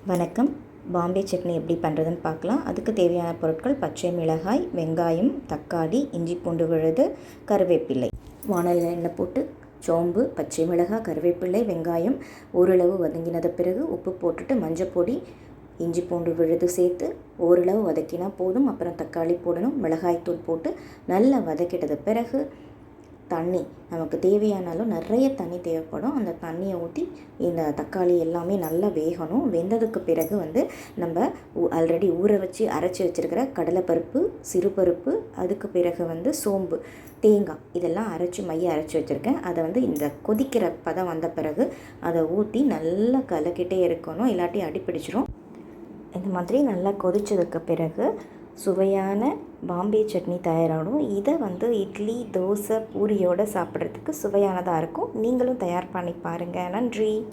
வணக்கம். பாம்பே சட்னி எப்படி பண்ணுறதுன்னு பார்க்கலாம். அதுக்கு தேவையான பொருட்கள் பச்சை மிளகாய், வெங்காயம், தக்காளி, இஞ்சி பூண்டு விழுது, கருவேப்பிலை. வானலில் எண்ணெய் போட்டு சோம்பு, பச்சை மிளகாய், கருவேப்பிலை, வெங்காயம் ஓரளவு வதங்கினது பிறகு உப்பு போட்டுட்டு மஞ்சப்பொடி, இஞ்சி பூண்டு விழுது சேர்த்து ஓரளவு வதக்கினா போதும். அப்புறம் தக்காளி போடணும். மிளகாய்த்தூள் போட்டு நல்லா வதக்கிட்டது பிறகு தண்ணி நமக்கு தேவையான அளவு நிறைய தண்ணி தேவைப்படும். அந்த தண்ணியை ஊற்றி இந்த தக்காளி எல்லாமே நல்லா வேகணும். வெந்ததுக்கு பிறகு நம்ம ஆல்ரெடி ஊற வச்சு அரைச்சி வச்சுருக்கிற கடலைப்பருப்பு, சிறுபருப்பு, அதுக்கு பிறகு சோம்பு, தேங்காய் இதெல்லாம் மைய அரைச்சி வச்சுருக்கேன். அதை இந்த கொதிக்கிற பதம் வந்த பிறகு அதை ஊற்றி நல்லா கலக்கிட்டே இருக்கணும், இல்லாட்டி அடிப்பிடிச்சிரும். இந்த மாதிரி நல்லா கொதிச்சதுக்கு பிறகு சுவையான பாம்பே சட்னி தயாராகும். இதை இட்லி, தோசை, பூரியோடு சாப்பிட்றதுக்கு சுவையானதாக இருக்கும். நீங்களும் தயார் பண்ணி பாருங்கள். நன்றி.